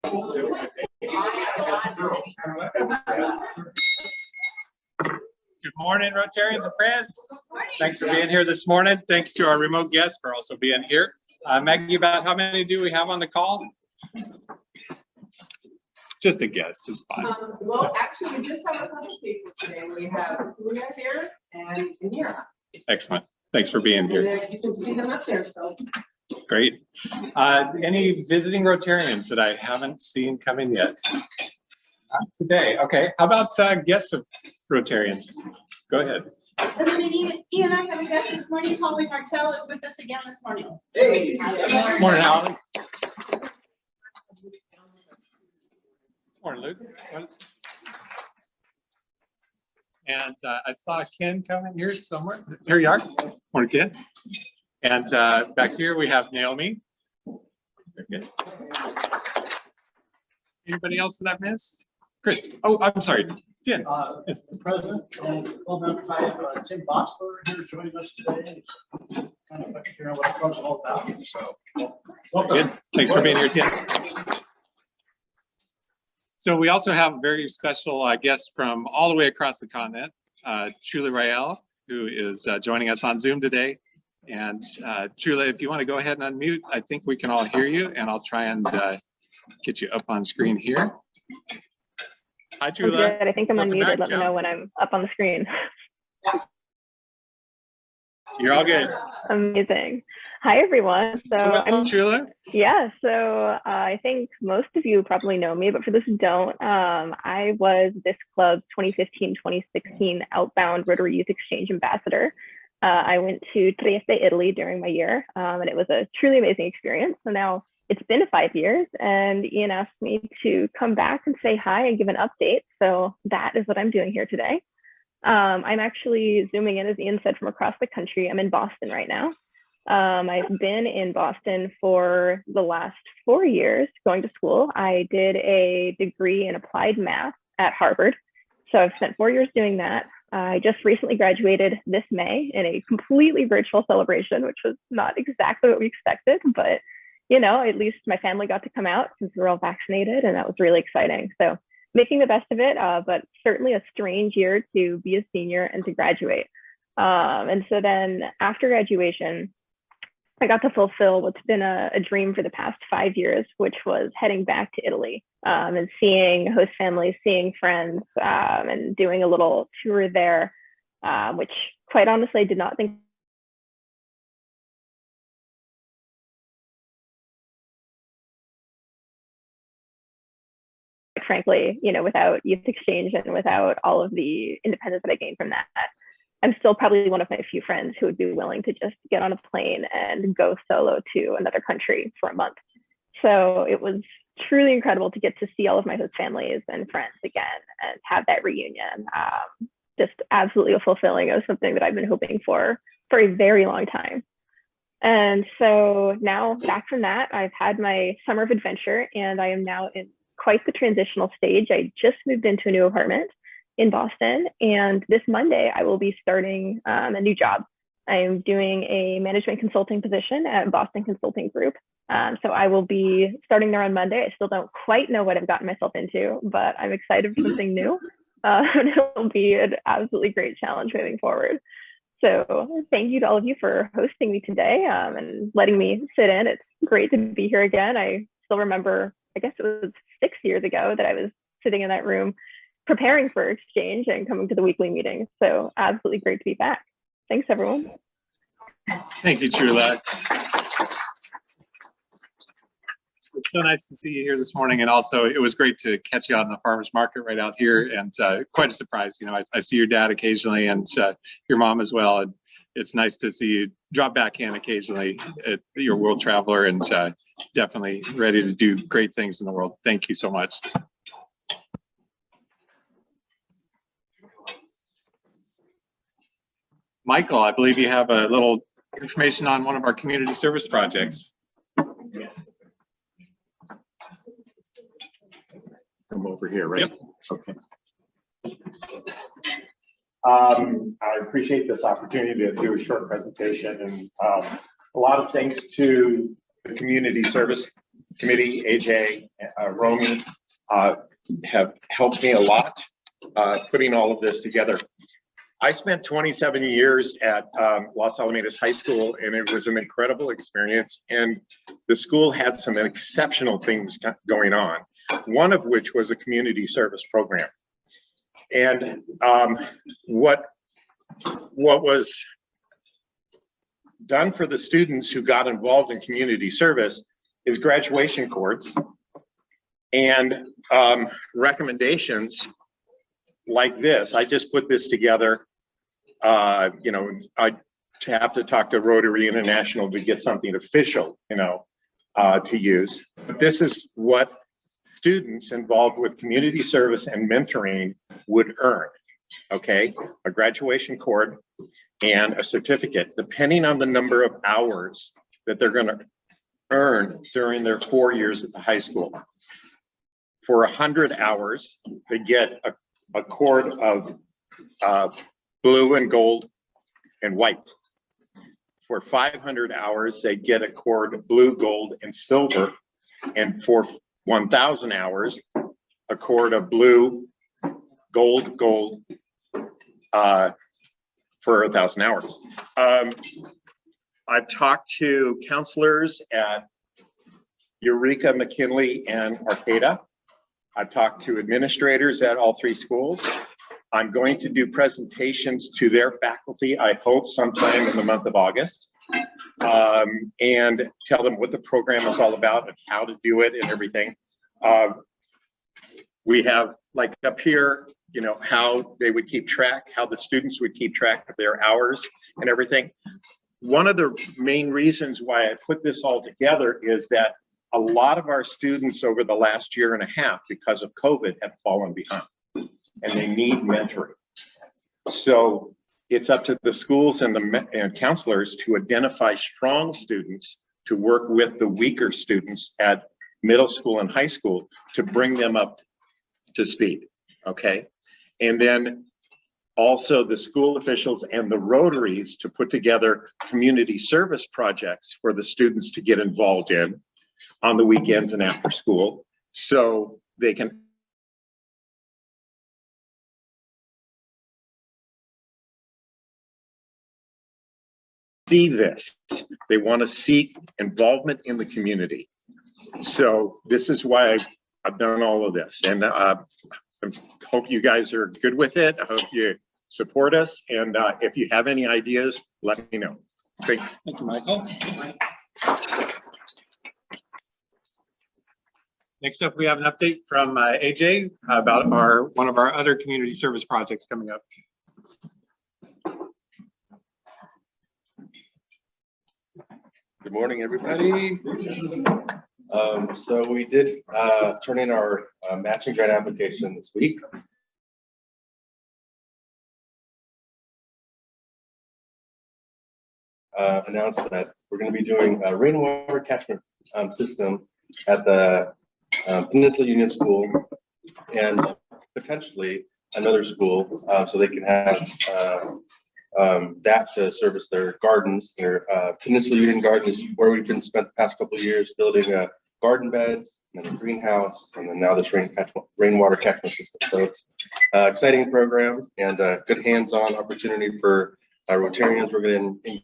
Good morning, Rotarians and friends. Thanks for being here this morning. Thanks to our remote guests for also being here. Maggie, about how many do we have on the call? Just a guess is fine. Well, actually, we just have a couple people today. We have Trula here and Amira. Excellent. Thanks for being here. And you can see them up there. So Great. Any visiting Rotarians that I haven't seen coming yet? Not today. Okay. How about guest of Rotarians? Go ahead. Listen, Ian and I have a guest this morning. Holly Martell is with us again this morning. Hey. Morning, Holly. Morning, Luke. And I saw Ken coming here somewhere. Here you are. Morning, Ken. And back here we have Naomi. Very good. Anybody else that I missed? Chris. Oh, I'm sorry. Jen. The president and club member type, Tim Boxler here joining us today. Kind of figuring out what the club's all about. So, welcome. Good. Thanks for being here, Tim. So we also have a very special guest from all the way across the continent, Trula Rael, who is joining us on Zoom today. And Trula, if you want to go ahead and unmute, I think we can all hear you, and I'll try and get you up on screen here. Hi, Trula. Good. I think I'm unmuted. Let me know when I'm up on the screen. You're all good. Amazing. Hi, everyone. So I'm Trula. Yeah. So I think most of you probably know me, but for those who don't, I was this club's 2015-2016 Outbound Rotary Youth Exchange Ambassador. I went to Trieste, Italy during my year, and it was a truly amazing experience. So now it's been 5 years, and Ian asked me to come back and say hi and give an update. So that is what I'm doing here today. I'm actually zooming in, as Ian said, from across the country. I'm in Boston right now. I've been in Boston for the last 4 years going to school. I did a degree in applied math at Harvard. So I've spent 4 years doing that. I just recently graduated this May in a completely virtual celebration, which was not exactly what we expected, but you know, at least my family got to come out since we were all vaccinated, and that was really exciting. So making the best of it, but certainly a strange year to be a senior and to graduate. And so then after graduation, I got to fulfill what's been a dream for the past 5 years, which was heading back to Italy and seeing host families, seeing friends, and doing a little tour there, which quite honestly, I did not think frankly, you know, without youth exchange and without all of the independence that I gained from that, I'm still probably one of my few friends who would be willing to just get on a plane and go solo to another country for a month. So it was truly incredible to get to see all of my host families and friends again and have that reunion. Just absolutely fulfilling. It was something that I've been hoping for a very long time. And so now back from that, I've had my summer of adventure, and I am now in quite the transitional stage. I just moved into a new apartment in Boston, and this Monday I will be starting a new job. I am doing a management consulting position at Boston Consulting Group. So I will be starting there on Monday. I still don't quite know what I've gotten myself into, but I'm excited for something new. And it'll be an absolutely great challenge moving forward. So thank you to all of you for hosting me today and letting me sit in. It's great to be here again. I still remember, I guess it was 6 years ago that I was sitting in that room preparing for exchange and coming to the weekly meetings. So absolutely great to be back. Thanks, everyone. Thank you, Trula. It's so nice to see you here this morning, and also it was great to catch you out in the farmers market right out here, and quite a surprise. You know, I see your dad occasionally, and your mom as well, and it's nice to see you drop back in occasionally. You're a world traveler and definitely ready to do great things in the world. Thank you so much. Michael, I believe you have a little information on one of our community service projects. Yes. Come over here, right? Yep. Okay. I appreciate this opportunity to do a short presentation, and a lot of thanks to the community service committee, AJ, Romy, have helped me a lot putting all of this together. I spent 27 years at Los Alamitos High School, and it was an incredible experience. And the school had some exceptional things going on, one of which was a community service program. And what was done for the students who got involved in community service is graduation cords and recommendations like this. I just put this together. You know, I have to talk to Rotary International to get something official, you know, to use. But this is what students involved with community service and mentoring would earn. Okay, a graduation cord and a certificate, depending on the number of hours that they're going to earn during their 4 years at the high school. For 100 hours, they get a cord of blue and gold and white. For 500 hours, they get a cord of blue, gold, and silver. And for 1,000 hours, a cord of blue, gold, for 1,000 hours. I've talked to counselors at Eureka, McKinley, and Arcata. I've talked to administrators at all three schools. I'm going to do presentations to their faculty, I hope sometime in the month of August, and tell them what the program is all about and how to do it and everything. We have, like up here, you know, how they would keep track, how the students would keep track of their hours and everything. One of the main reasons why I put this all together is that a lot of our students over the last year and a half, because of COVID, have fallen behind and they need mentoring. So it's up to the schools and the counselors to identify strong students to work with the weaker students at middle school and high school to bring them up to speed, okay? And then also the school officials and the Rotaries to put together community service projects for the students to get involved in on the weekends and after school, so they can see this. They want to seek involvement in the community. So this is why I've done all of this, and I hope you guys are good with it. I hope you support us, and if you have any ideas, let me know. Thanks. Thank you, Michael. Next up, we have an update from AJ about one of our other community service projects coming up. Good morning, everybody. So we did turn in our matching grant application this week. Announced that we're going to be doing a rainwater catchment system at the Peninsula Union School and potentially another school, so they can have that to service their gardens. Their Peninsula Union Garden is where we've been spent the past couple of years building garden beds and a greenhouse, and then now this rainwater catchment system. So it's an exciting program and a good hands-on opportunity for Rotarians. We're going to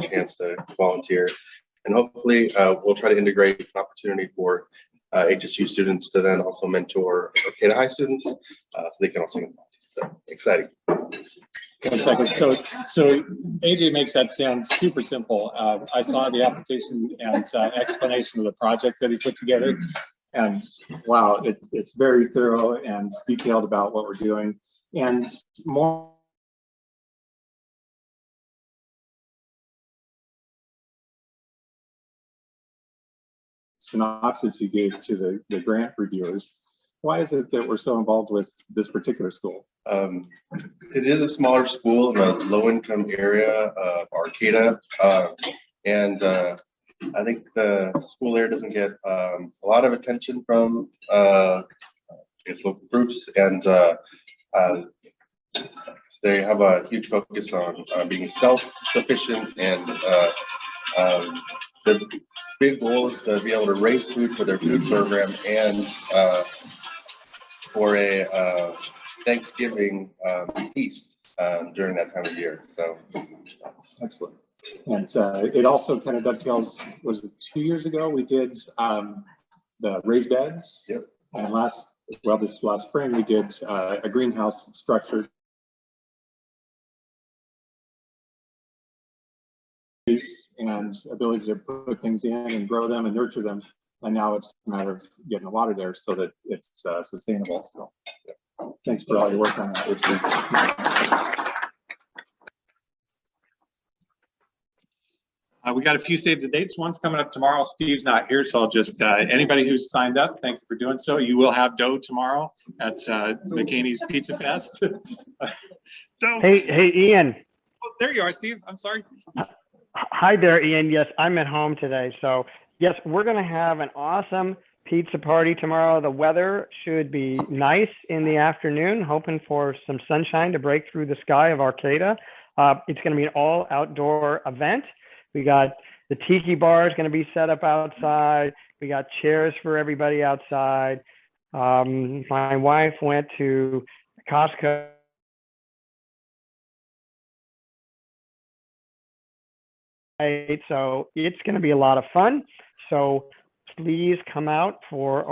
chance to volunteer, and hopefully we'll try to integrate an opportunity for HSU students to then also mentor Arcata High students, so they can also get involved. So exciting. 1 second. So AJ makes that sound super simple. I saw the application and explanation of the project that he put together, and wow, it's very thorough and detailed about what we're doing, and more synopsis you gave to the grant reviewers. Why is it that we're so involved with this particular school? It is a smaller school in a low-income area of Arcata, and I think the school there doesn't get a lot of attention from its local groups, and they have a huge focus on being self-sufficient, and their big goal is to be able to raise food for their food program and for a Thanksgiving feast during that time of year. So Excellent. And it also kind of dovetails, was it 2 years ago, we did the raised beds? Yep. And this last spring, we did a greenhouse structure. And ability to put things in and grow them and nurture them. And now it's a matter of getting the water there so that it's sustainable. So thanks for all your work on that. We got a few save the dates. One's coming up tomorrow. Steve's not here, so I'll just, anybody who's signed up, thank you for doing so. You will have dough tomorrow at McCaney's Pizza Fest. Dough. Hey, Ian. Oh, there you are, Steve. I'm sorry. Hi there, Ian. Yes, I'm at home today. So yes, we're going to have an awesome pizza party tomorrow. The weather should be nice in the afternoon, hoping for some sunshine to break through the sky of Arcata. It's going to be an all outdoor event. We got the tiki bar is going to be set up outside. We got chairs for everybody outside. My wife went to Costco. So it's going to be a lot of fun. So please come out for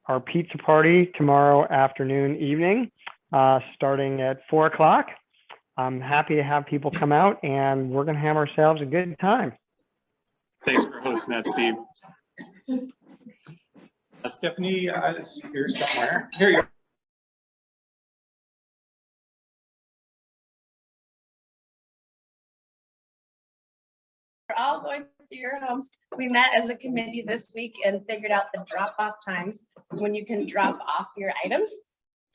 our pizza party tomorrow afternoon, evening, starting at 4 o'clock. I'm happy to have people come out, and we're going to have ourselves a good time. Thanks for hosting that, Steve. Stephanie is here somewhere. Here you are. We're all going to your homes. We met as a committee this week and figured out the drop-off times when you can drop off your items.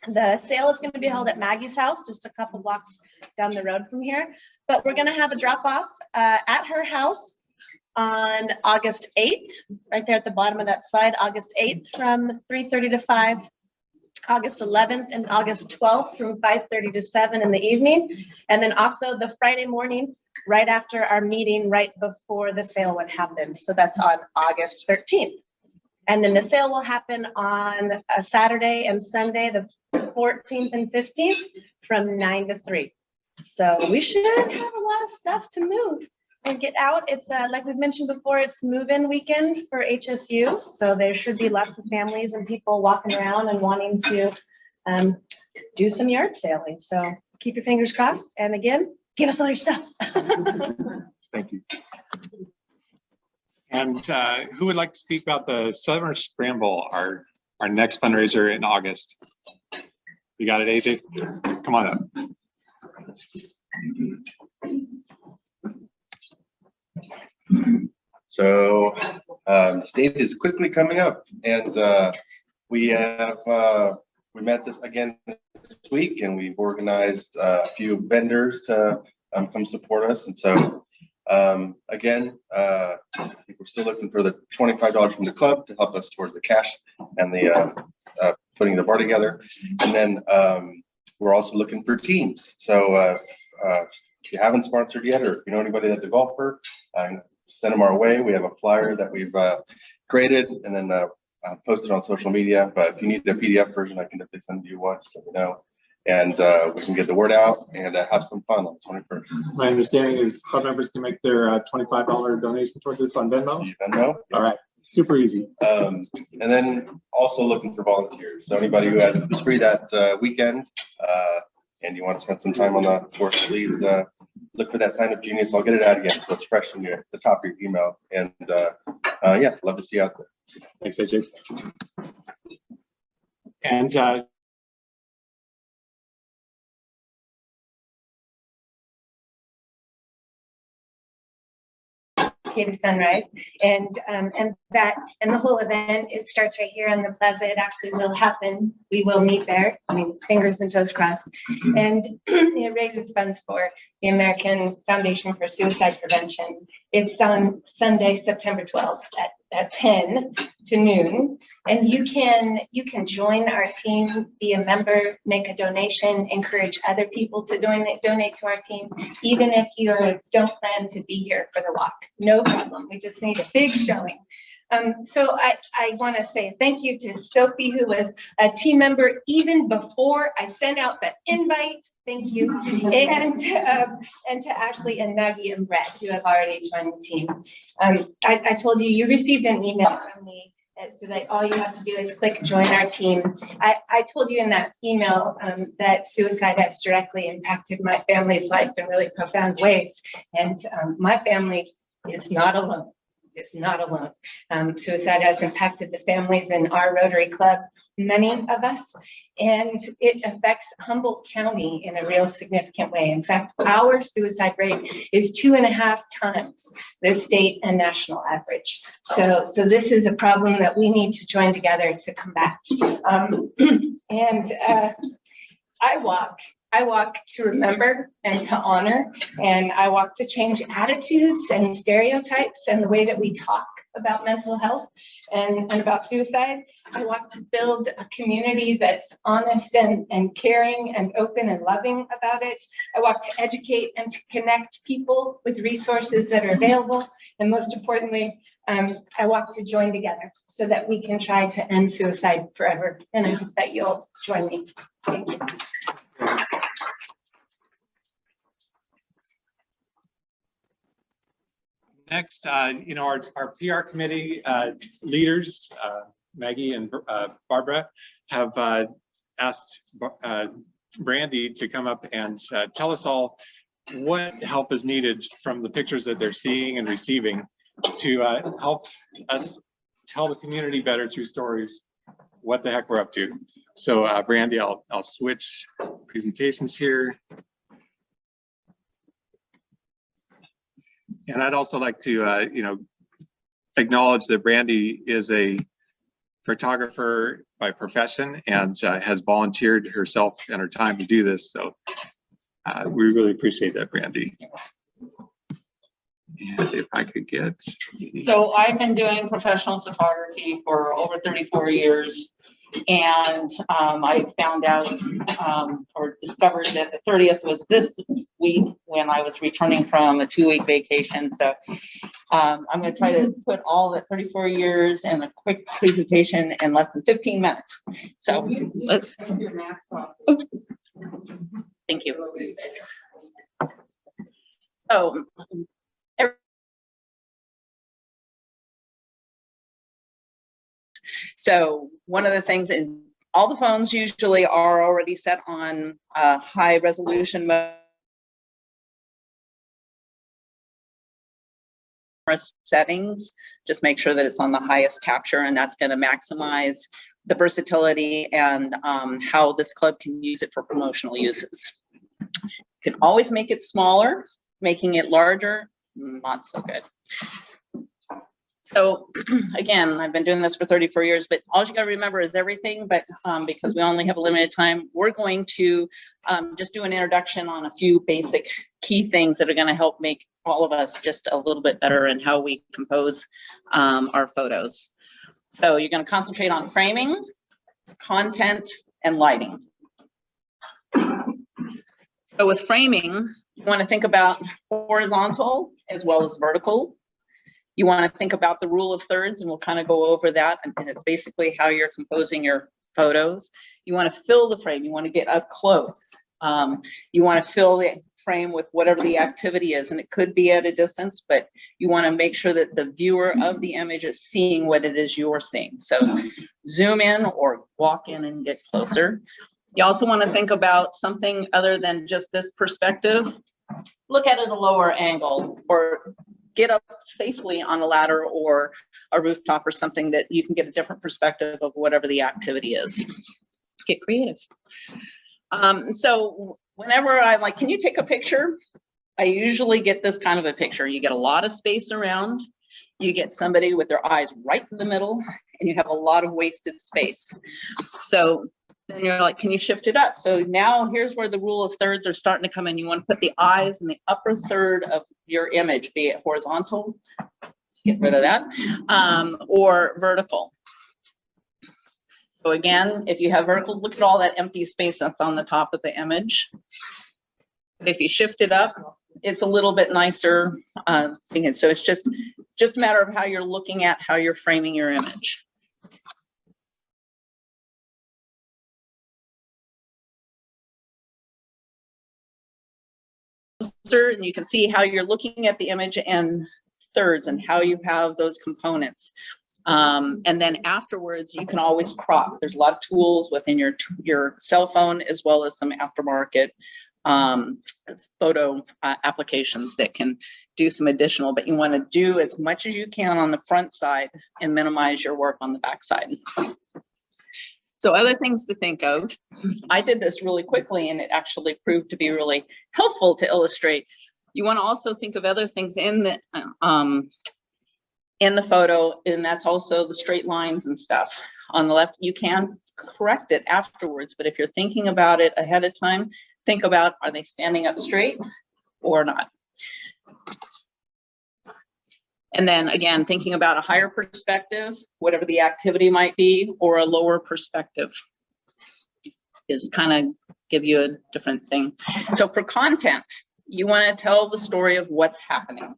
The sale is going to be held at Maggie's house, just a couple blocks down the road from here. But we're going to have a drop-off at her house on August 8th, right there at the bottom of that slide, August 8th from 3:30 to 5, August 11th and August 12th from 5:30 to 7 in the evening. And then also the Friday morning, right after our meeting, right before the sale would happen. So that's on August 13th. And then the sale will happen on a Saturday and Sunday, the 14th and 15th from 9 to 3. So we should have a lot of stuff to move and get out. It's like we've mentioned before, it's move-in weekend for HSU. So there should be lots of families and people walking around and wanting to do some yard sailing. So keep your fingers crossed. And again, give us all your stuff. Thank you. And who would like to speak about the Summer Scramble, our next fundraiser in August? You got it, AJ? Come on up. So state is quickly coming up, and we met this again this week, and we've organized a few vendors to come support us. And so again, I think we're still looking for the $25 from the club to help us towards the cash and the putting the bar together. And then we're also looking for teams. So if you haven't sponsored yet, or if you know anybody that's a golfer, send them our way. We have a flyer that we've created and then posted on social media. But if you need a PDF version, I can definitely send you one, just let me know. And we can get the word out and have some fun on the 21st. My understanding is club members can make their $25 donation towards this on Venmo. Venmo. All right, super easy. And then also looking for volunteers. So anybody who is free that weekend and you want to spend some time on the course, please look for that sign up genius. I'll get it out again so it's fresh in the top of your email. And yeah, love to see you out there. Thanks, AJ. And To Sunrise, and the whole event, it starts right here on the plaza. It actually will happen. We will meet there. I mean, fingers and toes crossed. And it raises funds for the American Foundation for Suicide Prevention. It's on Sunday, September 12th at at 10 to noon, and you can join our team, be a member, make a donation, encourage other people to donate to our team, even if you don't plan to be here for the walk. No problem. We just need a big showing. So I want to say thank you to Sophie, who was a team member even before I sent out the invite. Thank you. And to Ashley and Maggie and Brett, who have already joined the team. I told you, you received an email from me so that all you have to do is click join our team. I told you in that email that suicide has directly impacted my family's life in really profound ways. And my family is not alone. Is not alone. Suicide has impacted the families in our Rotary Club, many of us, and it affects Humboldt County in a real significant way. In fact, our suicide rate is 2.5 times the state and national average. So this is a problem that we need to join together to combat. I walk to remember and to honor, and I walk to change attitudes and stereotypes and the way that we talk about mental health and about suicide. I walk to build a community that's honest and caring and open and loving about it. I walk to educate and to connect people with resources that are available. And most importantly, I walk to join together so that we can try to end suicide forever. And I hope that you'll join me. Thank you. Next, our PR committee leaders, Maggie and Barbara, have asked Brandi to come up and tell us all what help is needed from the pictures that they're seeing and receiving to help us tell the community better through stories what the heck we're up to. So Brandi, I'll switch presentations here. And I'd also like to, acknowledge that Brandi is a photographer by profession and has volunteered herself and her time to do this. So we really appreciate that, Brandi. And if I could get. So I've been doing professional photography for over 34 years. And I found out or discovered that the 30th was this week when I was returning from a 2-week vacation. So I'm going to try to put all the 34 years in a quick presentation in less than 15 minutes. So let's. Thank you. So. So one of the things, and all the phones usually are already set on high resolution mode. Settings, just make sure that it's on the highest capture, and that's going to maximize the versatility and how this club can use it for promotional uses. You can always make it smaller, making it larger, not so good. So again, I've been doing this for 34 years, but all you got to remember is everything, but because we only have a limited time, we're going to just do an introduction on a few basic key things that are going to help make all of us just a little bit better in how we compose our photos. So you're going to concentrate on framing, content, and lighting. So with framing, you want to think about horizontal as well as vertical. You want to think about the rule of thirds, and we'll kind of go over that. And it's basically how you're composing your photos. You want to fill the frame. You want to get up close. You want to fill the frame with whatever the activity is. And it could be at a distance, but you want to make sure that the viewer of the image is seeing what it is you're seeing. So zoom in or walk in and get closer. You also want to think about something other than just this perspective. Look at it at a lower angle, or get up safely on a ladder or a rooftop or something that you can get a different perspective of whatever the activity is. Get creative. So whenever I'm like, can you take a picture? I usually get this kind of a picture. You get a lot of space around. You get somebody with their eyes right in the middle, and you have a lot of wasted space. So then you're like, can you shift it up? So now here's where the rule of thirds are starting to come in. You want to put the eyes in the upper third of your image, be it horizontal, get rid of that, or vertical. So again, if you have vertical, look at all that empty space that's on the top of the image. But if you shift it up, it's a little bit nicer thing. So it's just a matter of how you're looking at how you're framing your image. And you can see how you're looking at the image in thirds and how you have those components. And then afterwards, you can always crop. There's a lot of tools within your cell phone, as well as some aftermarket photo applications that can do some additional, but you want to do as much as you can on the front side and minimize your work on the back side. So other things to think of, I did this really quickly and it actually proved to be really helpful to illustrate. You want to also think of other things in the photo, and that's also the straight lines and stuff. On the left, you can correct it afterwards, but if you're thinking about it ahead of time, think about, are they standing up straight or not? And then again, thinking about a higher perspective, whatever the activity might be, or a lower perspective is kind of give you a different thing. So for content, you want to tell the story of what's happening.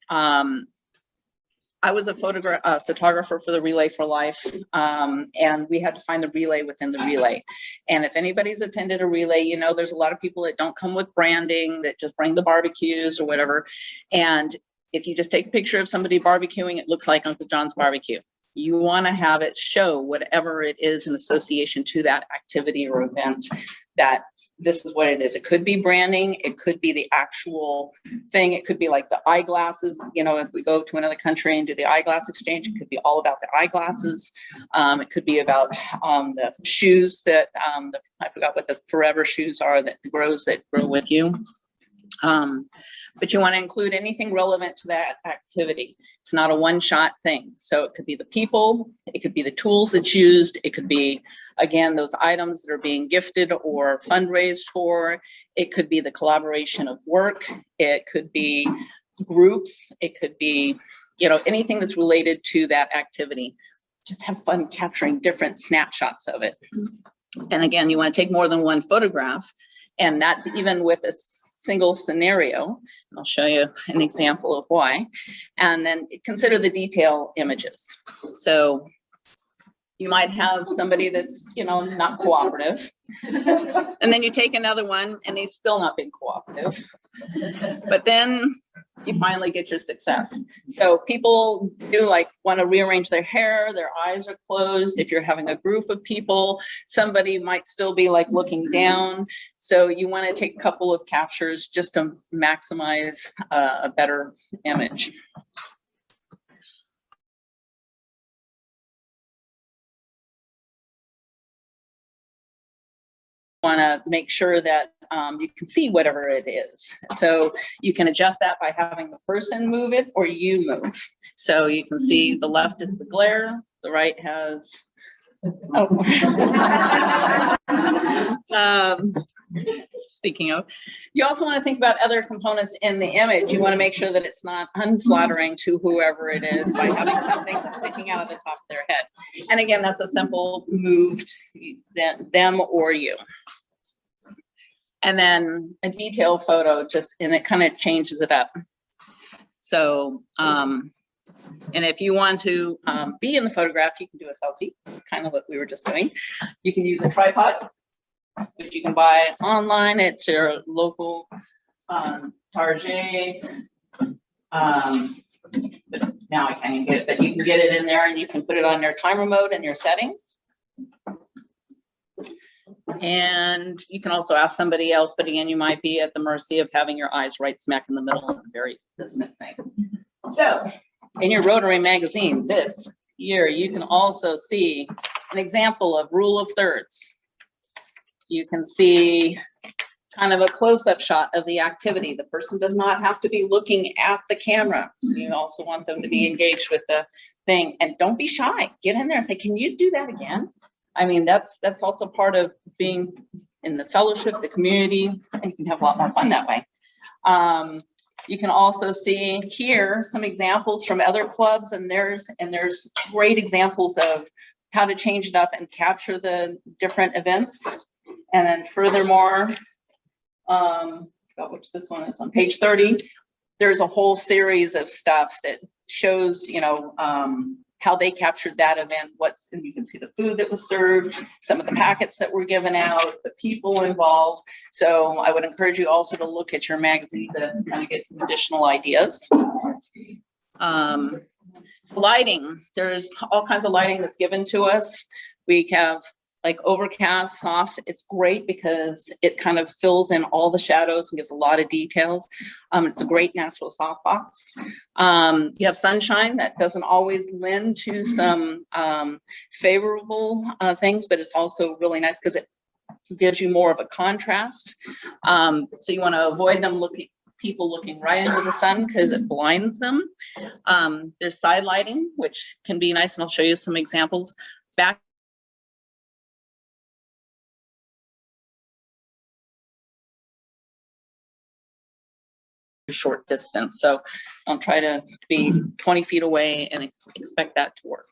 I was a photographer for the Relay for Life, and we had to find the relay within the relay. And if anybody's attended a relay, you know there's a lot of people that don't come with branding, that just bring the barbecues or whatever. And if you just take a picture of somebody barbecuing, it looks like Uncle John's barbecue. You want to have it show whatever it is in association to that activity or event, that this is what it is. It could be branding. It could be the actual thing. It could be like the eyeglasses. You know, if we go to another country and do the eyeglass exchange, it could be all about the eyeglasses. It could be about the shoes that, I forgot what the forever shoes are that grow with you. But you want to include anything relevant to that activity. It's not a one-shot thing. So it could be the people, it could be the tools that's used, it could be, again, those items that are being gifted or fundraised for, it could be the collaboration of work, it could be groups, it could be, you know, anything that's related to that activity. Just have fun capturing different snapshots of it. And again, you want to take more than one photograph, and that's even with a single scenario. I'll show you an example of why. And then consider the detail images. So you might have somebody that's, you know, not cooperative. And then you take another one and he's still not being cooperative. But then you finally get your success. So people do like want to rearrange their hair, their eyes are closed. If you're having a group of people, somebody might still be like looking down. So you want to take a couple of captures just to maximize a better image. Want to make sure that you can see whatever it is. So you can adjust that by having the person move it or you move. So you can see the left is the glare, the right has, speaking of, you also want to think about other components in the image. You want to make sure that it's not unflattering to whoever it is by having something sticking out of the top of their head. And again, that's a simple move to them or you. And then a detailed photo and it kind of changes it up. So, and if you want to be in the photograph, you can do a selfie, kind of what we were just doing. You can use a tripod, which you can buy online at your local Target. But now I can't even get it, but you can get it in there and you can put it on your timer mode and your settings. And you can also ask somebody else, but again, you might be at the mercy of having your eyes right smack in the middle of the very business thing. So in your Rotary magazine this year, you can also see an example of rule of thirds. You can see kind of a close-up shot of the activity. The person does not have to be looking at the camera. You also want them to be engaged with the thing. And don't be shy. Get in there and say, can you do that again? I mean, that's also part of being in the fellowship, the community, and you can have a lot more fun that way. You can also see here some examples from other clubs, and there's great examples of how to change it up and capture the different events. And then furthermore, which this one is on page 30, there's a whole series of stuff that shows, you know, how they captured that event, and you can see the food that was served, some of the packets that were given out, the people involved. So I would encourage you also to look at your magazine to kind of get some additional ideas. Lighting, there's all kinds of lighting that's given to us. We have like overcast, soft. It's great because it kind of fills in all the shadows and gives a lot of details. It's a great natural softbox. You have sunshine that doesn't always lend to some favorable things, but it's also really nice because it gives you more of a contrast. So you want to avoid people looking right into the sun because it blinds them. There's side lighting, which can be nice, and I'll show you some examples. Back short distance, so don't try to be 20 feet away and expect that to work.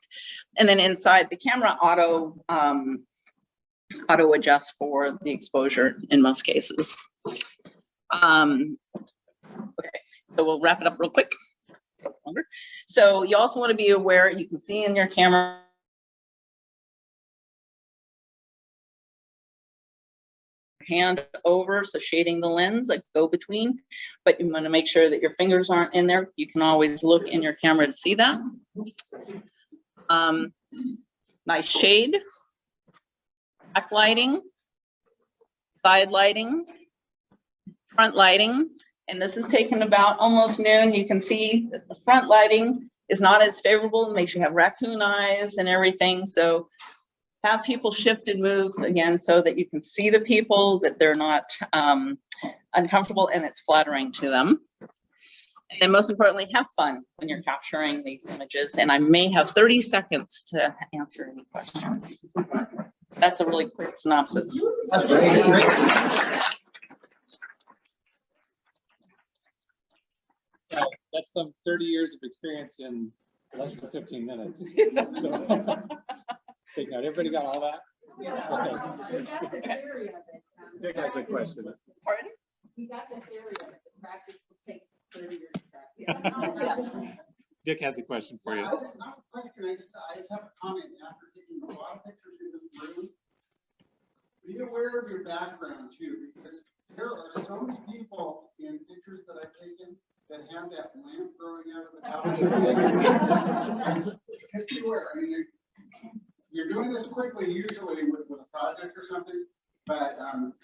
And then inside, the camera auto adjusts for the exposure in most cases. Okay, so we'll wrap it up real quick. So you also want to be aware, you can see in your camera hand over, so shading the lens, like go between, but you want to make sure that your fingers aren't in there. You can always look in your camera to see that. Nice shade, backlighting, side lighting, front lighting, and this is taken about almost noon. You can see that the front lighting is not as favorable, it makes you have raccoon eyes and everything, so have people shift and move again so that you can see the people, that they're not uncomfortable and it's flattering to them. And then most importantly, have fun when you're capturing these images. And I may have 30 seconds to answer any questions. That's a really quick synopsis. That's great. Yeah, that's some 30 years of experience in less than 15 minutes. So, take note. Everybody got all that? Okay. Dick has a question. Pardon? We got the theory of it. The practice will take 30 years to practice. Dick has a question for you. I just have a comment after taking a lot of pictures in this room. Be aware of your background too, because there are so many people in pictures that I've taken that have that lamp growing out of the top. Just be aware. I mean, you're doing this quickly usually with a project or something, but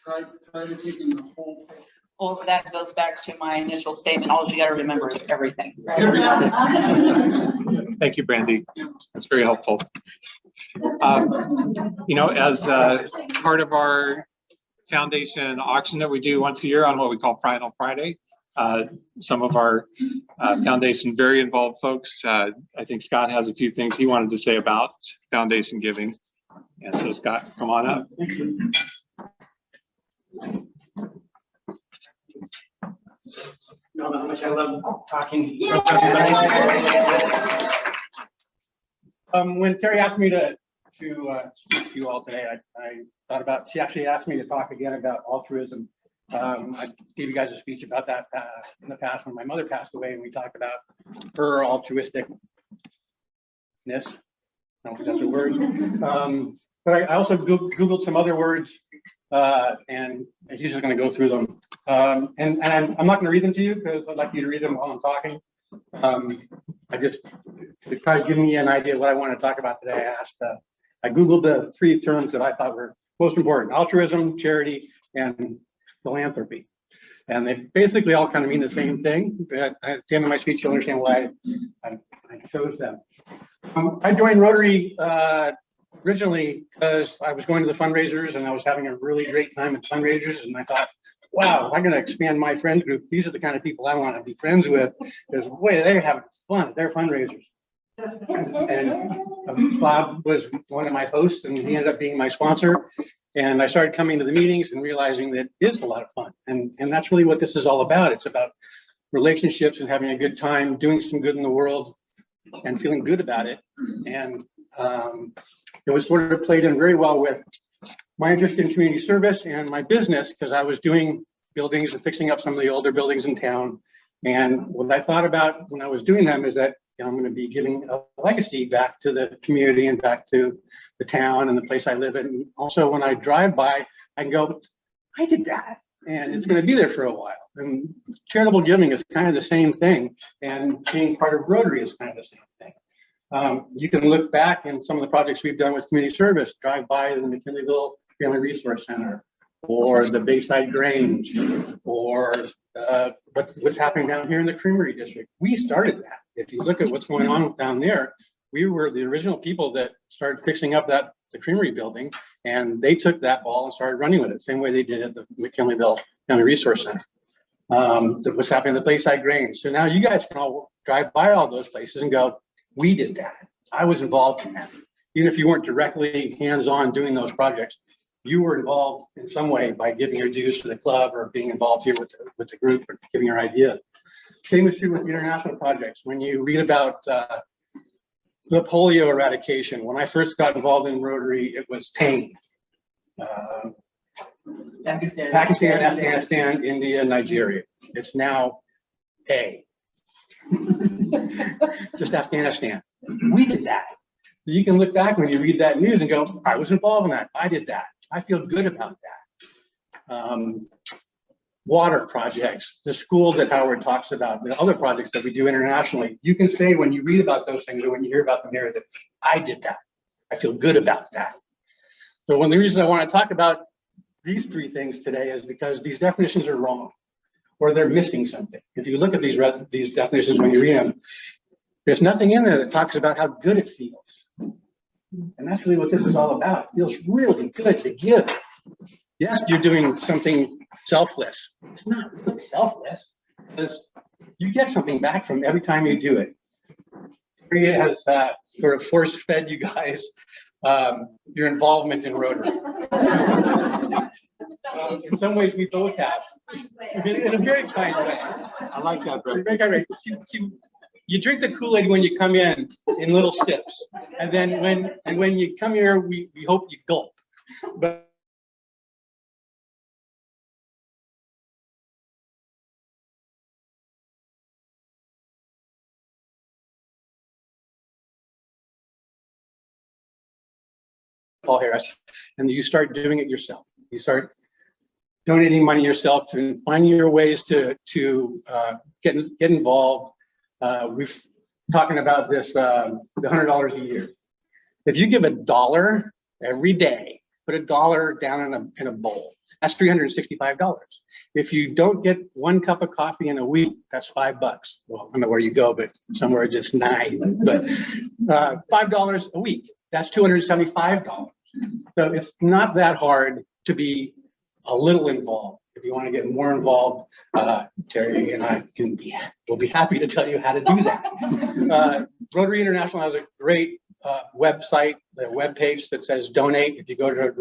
try to take in the whole picture. Well, that goes back to my initial statement. All you got to remember is everything. Right? Thank you, Brandi. That's very helpful. You know, as part of our foundation auction that we do once a year on what we call Final Friday, some of our foundation very involved folks, I think Scott has a few things he wanted to say about foundation giving. And so Scott, come on up. You don't know how much I love talking. When Terry asked me to speak to you all today, I thought about, she actually asked me to talk again about altruism. I gave you guys a speech about that in the past when my mother passed away, and we talked about her altruisticness. I don't think that's a word. But I also Googled some other words, and he's just going to go through them. And I'm not going to read them to you because I'd like you to read them while I'm talking. I just, to try to give me an idea of what I want to talk about today, I Googled the three terms that I thought were most important: altruism, charity, and philanthropy. And they basically all kind of mean the same thing. At the end of my speech, you'll understand why I chose them. I joined Rotary originally because I was going to the fundraisers and I was having a really great time at fundraisers, and I thought, wow, I'm going to expand my friends group. These are the kind of people I want to be friends with, because boy, they're having fun at their fundraisers. And Bob was one of my hosts, and he ended up being my sponsor. And I started coming to the meetings and realizing that it is a lot of fun. And that's really what this is all about. It's about relationships and having a good time, doing some good in the world and feeling good about it. And it was sort of played in very well with my interest in community service and my business, because I was doing buildings and fixing up some of the older buildings in town. And what I thought about when I was doing them is that, you know, I'm going to be giving a legacy back to the community and back to the town and the place I live in. And also, when I drive by, I can go, I did that, and it's going to be there for a while. And charitable giving is kind of the same thing, and being part of Rotary is kind of the same thing. You can look back in some of the projects we've done with community service, drive by the McKinleyville Family Resource Center, or the Bayside Grange, or what's happening down here in the Creamery District. We started that. If you look at what's going on down there, we were the original people that started fixing up the Creamery building, and they took that ball and started running with it, same way they did at the McKinleyville Family Resource Center. What's happening at the Bayside Grange. So now you guys can all drive by all those places and go, we did that. I was involved in that. Even if you weren't directly hands-on doing those projects, you were involved in some way by giving your dues to the club or being involved here with the group or giving your idea. Same is true with international projects. When you read about the polio eradication, when I first got involved in Rotary, it was pain. Pakistan, Afghanistan, India, Nigeria. It's now just Afghanistan. We did that. You can look back when you read that news and go, I was involved in that. I did that. I feel good about that. Water projects, the school that Howard talks about, the other projects that we do internationally, you can say when you read about those things or when you hear about the narrative, I did that. I feel good about that. So one of the reasons I want to talk about these three things today is because these definitions are wrong, or they're missing something. If you look at these definitions when you read them, there's nothing in there that talks about how good it feels. And that's really what this is all about. It feels really good to give. Yes, you're doing something selfless. It's not really selfless, because you get something back from every time you do it. It has sort of force-fed you guys your involvement in Rotary. In some ways, we both have, in a very kind way. I like that, Brent. Very kind way. You drink the Kool-Aid when you come in little sips, and then when you come here, we hope you gulp. But Paul Harris, and you start doing it yourself. You start donating money yourself and finding your ways to get involved. We've talking about this, the $100 a year. If you give $1 every day, put $1 down in a bowl, that's $365. If you don't get 1 cup of coffee in a week, that's $5. Well, I don't know where you go, but somewhere it's just 9. But $5 a week, that's $275. So it's not that hard to be a little involved. If you want to get more involved, Terry and I will be happy to tell you how to do that. Rotary International has a great website, a webpage that says donate. If you go to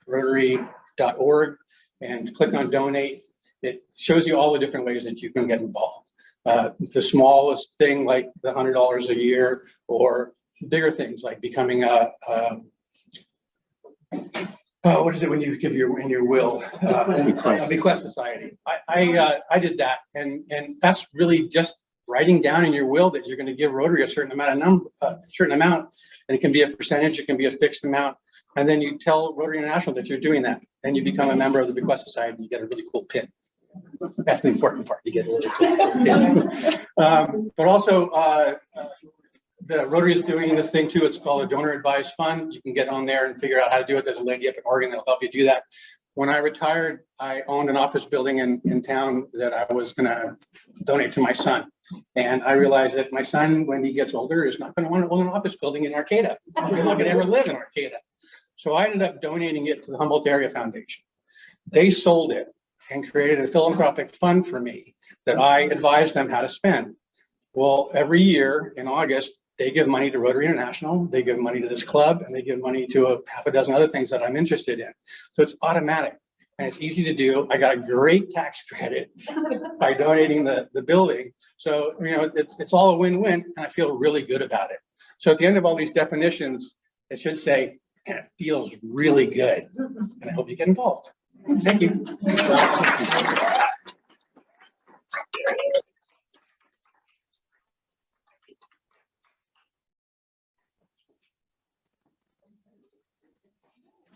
rotary.org and click on donate, it shows you all the different ways that you can get involved. The smallest thing like the $100 a year, or bigger things like becoming what is it when you give in your will? Bequest society. I did that, and that's really just writing down in your will that you're going to give Rotary a certain amount, and it can be a percentage, it can be a fixed amount, and then you tell Rotary International that you're doing that, and you become a member of the Bequest Society, and you get a really cool pin. That's the important part. You get a really cool pin. But also, the Rotary is doing this thing too. It's called a donor advised fund. You can get on there and figure out how to do it. There's a lady up in Oregon that'll help you do that. When I retired, I owned an office building in town that I was going to donate to my son. And I realized that my son, when he gets older, is not going to want to own an office building in Arcata. He's not going to ever live in Arcata. So I ended up donating it to the Humboldt Area Foundation. They sold it and created a philanthropic fund for me that I advised them how to spend. Well, every year in August, they give money to Rotary International, they give money to this club, and they give money to half a dozen other things that I'm interested in. So it's automatic. and it's easy to do. I got a great tax credit by donating the building. So, you know, it's all a win-win, and I feel really good about it. So at the end of all these definitions, it should say, it feels really good. And I hope you get involved. Thank you.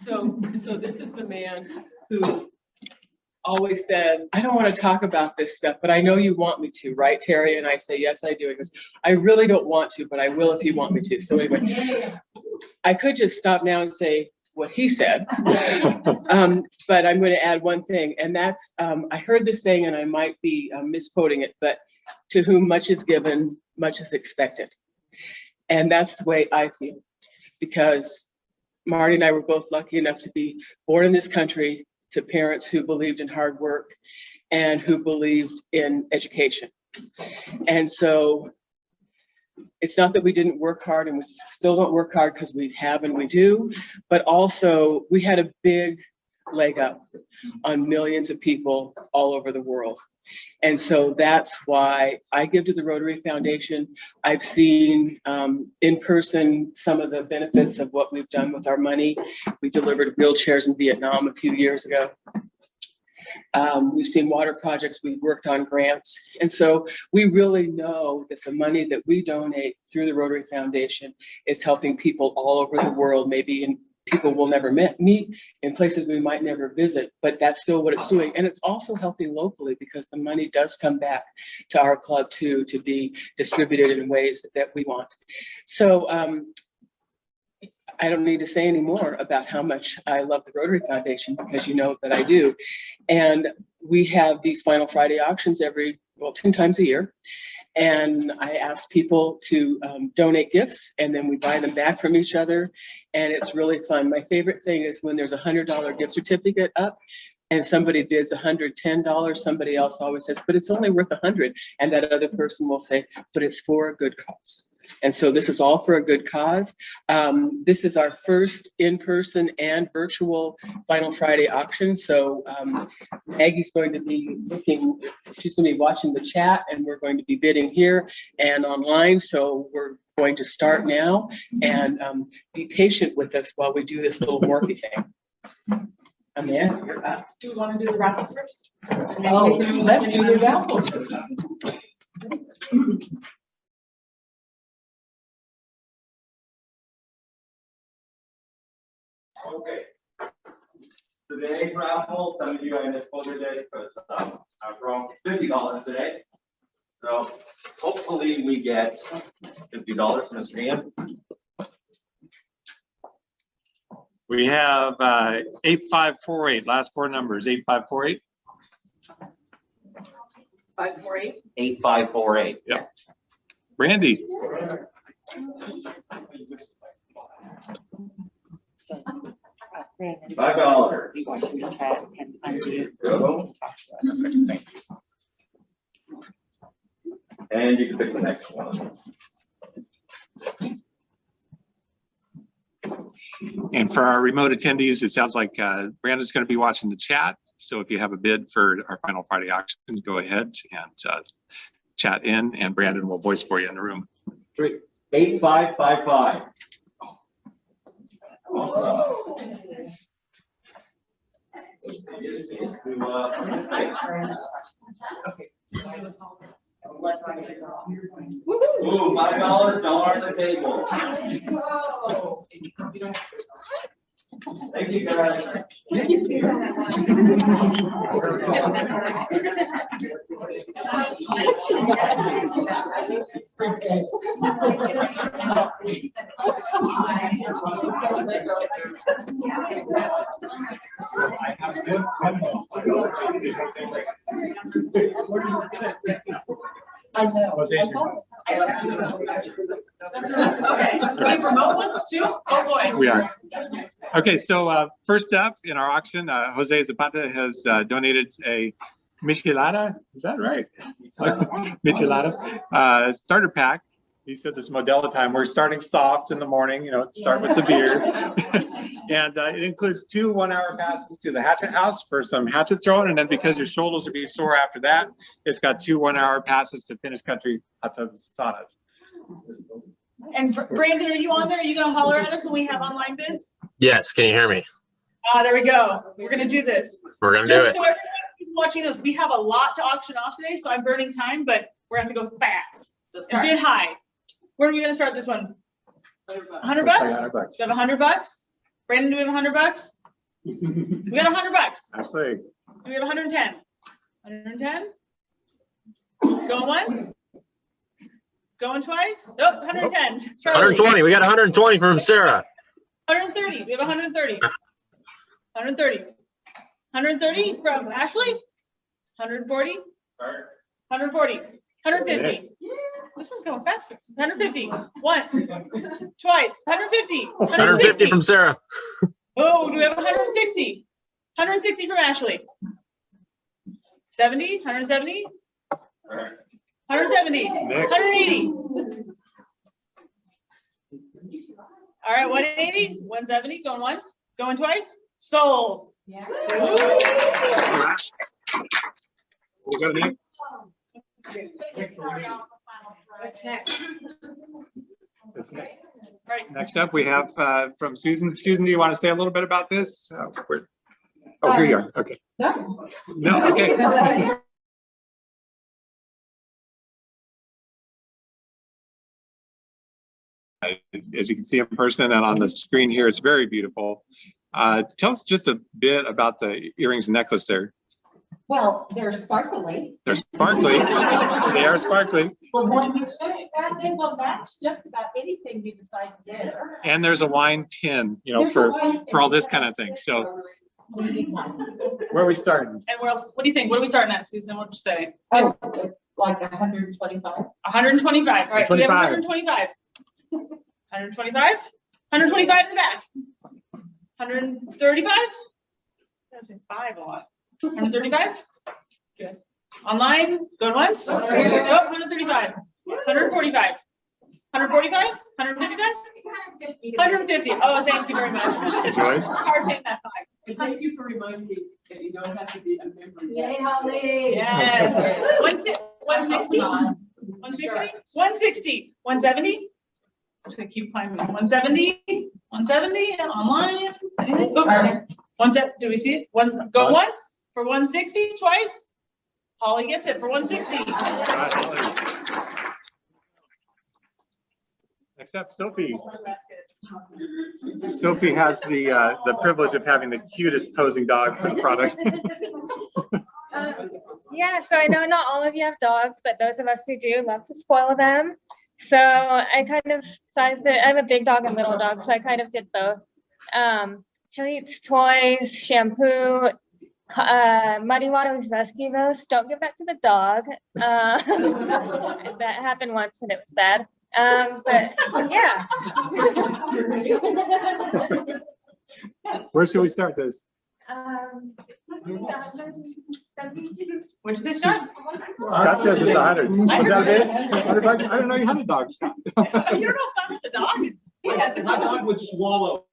So this is the man who always says, I don't want to talk about this stuff, but I know you want me to, right, Terry? And I say, yes, I do. He goes, I really don't want to, but I will if you want me to. So anyway, I could just stop now and say what he said, but I'm going to add one thing, and that's, I heard this saying, and I might be misquoting it, but to whom much is given, much is expected. And that's the way I feel, because Marty and I were both lucky enough to be born in this country to parents who believed in hard work and who believed in education. And so it's not that we didn't work hard, and we still don't work hard, because we have and we do, but also we had a big leg up on millions of people all over the world. And so that's why I give to the Rotary Foundation. I've seen in person some of the benefits of what we've done with our money. We delivered wheelchairs in Vietnam a few years ago. We've seen water projects, we've worked on grants. And so we really know that the money that we donate through the Rotary Foundation is helping people all over the world, maybe in people we'll never meet, in places we might never visit, but that's still what it's doing. And it's also helping locally, because the money does come back to our club too, to be distributed in ways that we want. So I don't need to say any more about how much I love the Rotary Foundation, because you know that I do. And we have these Final Friday auctions 10 times a year. And I ask people to donate gifts, and then we buy them back from each other. And it's really fun. My favorite thing is when there's a $100 gift certificate up and somebody bids $110, somebody else always says, but it's only worth $100. And that other person will say, but it's for a good cause. And so this is all for a good cause. This is our first in-person and virtual Final Friday auction. So Maggie's going to be she's going to be watching the chat, and we're going to be bidding here and online. So we're going to start now, and be patient with us while we do this little Morphe thing. Amanda, you're up. Do you want to do the raffle first? Oh, let's do the raffle first. Okay. Today's raffle, some of you I misquoted it, because I'm wrong. It's $50 today. So hopefully we get $50 from Ms. Ian. We have 8548, last four numbers, 8548. 548. 8548. Yep. Brandi. $5. And you can pick the next one. And for our remote attendees, it sounds like Brandon's going to be watching the chat. So if you have a bid for our Final Friday auction, go ahead and chat in, and Brandon will voice for you in the room. 8555. Ooh, $5 dollar on the table. Thank you, guys. I know. Okay, we promote ones too? Oh boy. We are. Okay, so first up in our auction, Jose Zapata has donated a Michelada, is that right? Michelada starter pack. He says it's Modelo time. We're starting soft in the morning, start with the beer. And it includes 2 1-hour passes to the hatchet house for some hatchet throwing. And then because your shoulders will be sore after that, it's got 2 1-hour passes to Finnish country hot tubs saunas. And Brandon, are you on there? Are you gonna holler at us when we have online bids? Yes, can you hear me? There we go. We're gonna do this. We're gonna do Just it. so everyone who's watching us, we have a lot to auction off today, so I'm burning time, but we're gonna have to go fast. And bid high. Where are we gonna start this one? 100 bucks? Do we have 100 bucks? Brandon, do we have 100 bucks? We got 100 bucks. Absolutely. Do we have 110? 110? Going once? Going twice? Nope, 110. Charlie. 120. We got 120 from Sarah. 130. We have 130. 130. 130 from Ashley. 140. 140. 150. This is going faster. 150. Once. Twice. 150. 150 from Sarah. Oh, do we have 160? 160 from Ashley. 70. 170. 170. 180. All right, 180, 170, going once, going twice, sold. Yeah. We'll go next. What's next? Right. Next up, we have from Susan. Susan, do you want to say a little bit about this? Oh, here you are. Okay. No, okay. As you can see in person and on the screen here, it's very beautiful. Tell us just a bit about the earrings and necklace there. Well, they're sparkly. They're sparkly. They are sparkly. But one would say, and they will match just about anything we decide to do. And there's a wine pin, you know, for all this kind of thing. So where are we starting? And where else? What do you think? What are we starting at, Susan? What'd you say? Oh, like 125. 125. All right. We have 125. 125. 125 in the back. 135. I say 5 a lot. 135. Good. Online, going once. Nope, 135. 145. 145. 155. 150. Oh, thank you very much. Joyce? Hard hitting that 5. Thank you for reminding me that you don't have to be a member. Yay, Holly. Yes. 160. 160. 160. 170. I'm just gonna keep climbing. 170. 170 online. Do we see it? Go once for 160, twice. Holly gets it for 160. Next up, Sophie. Sophie has the privilege of having the cutest posing dog for the product. Yeah, so I know not all of you have dogs, but those of us who do love to spoil them. So I kind of sized it. I have a big dog and little dog, so I kind of did both. Treats, toys, shampoo, Muddy Waters rescue those. Don't give that to the dog. That happened once and it was bad. But yeah. Where should we start this? Which is it, Scott? Scott says it's 100. Is that it? 100 bucks? I don't know you had a dog, Scott. You don't know Scott has a dog? My dog would swallow.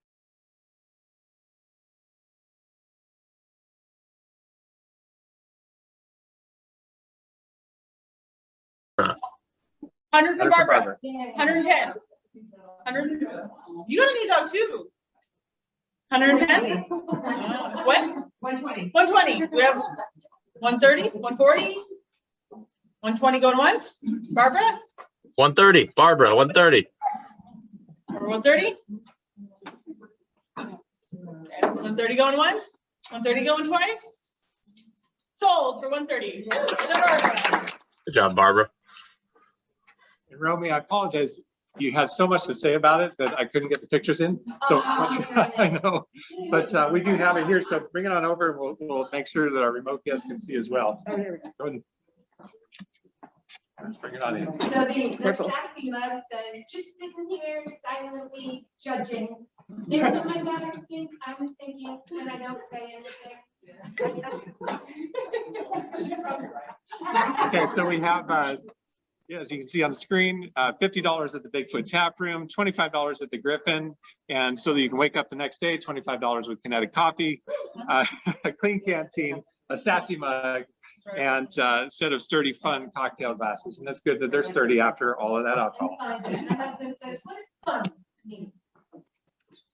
$100 for Barbara. 110. 100. You got a new dog too. 110. What? 120. 120. We have 130, 140, 120 going once. Barbara? 130. Barbara, 130. Or 130? 130 going once. 130 going twice. Sold for 130. Good job, Barbara. And Romy, I apologize. You had so much to say about it that I couldn't get the pictures in. So much, I know, but we do have it here. So bring it on over and we'll make sure that our remote guests can see as well. Go ahead. Let's bring it on in. So the sassy mug says, just sitting here silently judging. If my daughter thinks I'm thinking and I don't say anything. Okay, so we have Yeah, as you can see on the screen, $50 at the Bigfoot Tap Room, $25 at the Griffin. And so that you can wake up the next day, $25 with Kinetic Coffee, a clean canteen, a sassy mug, and a set of sturdy, fun cocktail glasses. And that's good that they're sturdy after all of that alcohol. My husband says, what is fun mean?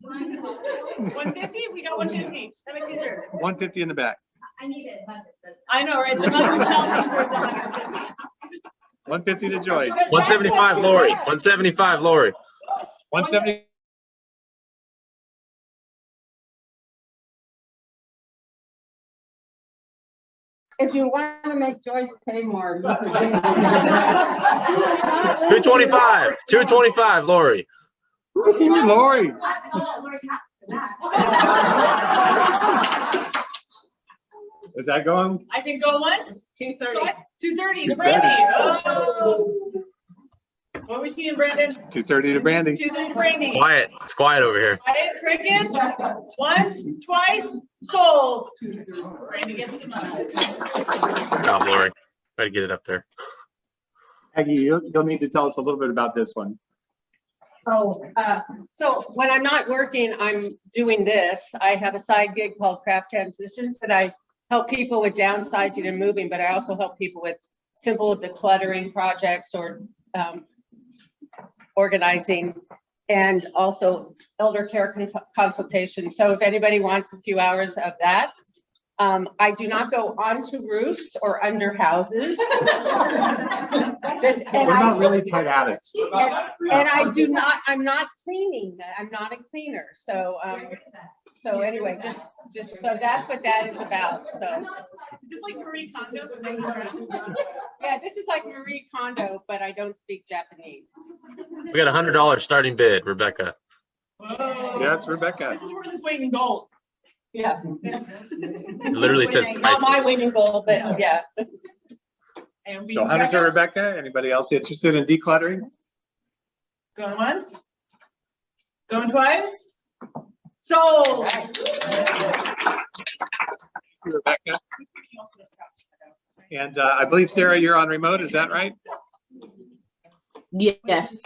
150, we got 150. That makes it easier. 150 in the back. I need it. That says. I know, right? The money was telling me for the 150. 150 to Joyce. 175, Lori. 175, Lori. 170. If you want to make Joyce pay more. 225. 225, Lori. Lori. Is that going? I can go once. 230. 230 to 230. Brandi. Oh. What are we seeing, Brandon? 230 to Brandi. 230 to Brandi. Quiet. It's quiet over here. Quiet, crickets. Once, twice, sold. Brandi gets the money. Good job, Lori. Try to get it up there. Aggie, you'll need to tell us a little bit about this one. Oh, so when I'm not working, I'm doing this. I have a side gig called Craft Transitions that I help people with downsizing and moving, but I also help people with simple decluttering projects or organizing, and also elder care consultation. So if anybody wants a few hours of that, I do not go onto roofs or under houses. We're not really tight attics. And I do not, I'm not cleaning, I'm not a cleaner. So, so anyway, just so that's what that is about. So. Is this like Marie Kondo? Yeah, this is like Marie Kondo, but I don't speak Japanese. We got $100 starting bid, Rebecca. Whoa. Yeah, it's Rebecca. This is worth its weight in gold. Yeah. It literally says Not priceless. my winning goal, but yeah. And So 100 to Rebecca. Anybody else interested in decluttering? Going once. Going twice. Sold. Rebecca. And I believe, Sarah, you're on remote. Is that right? Yes.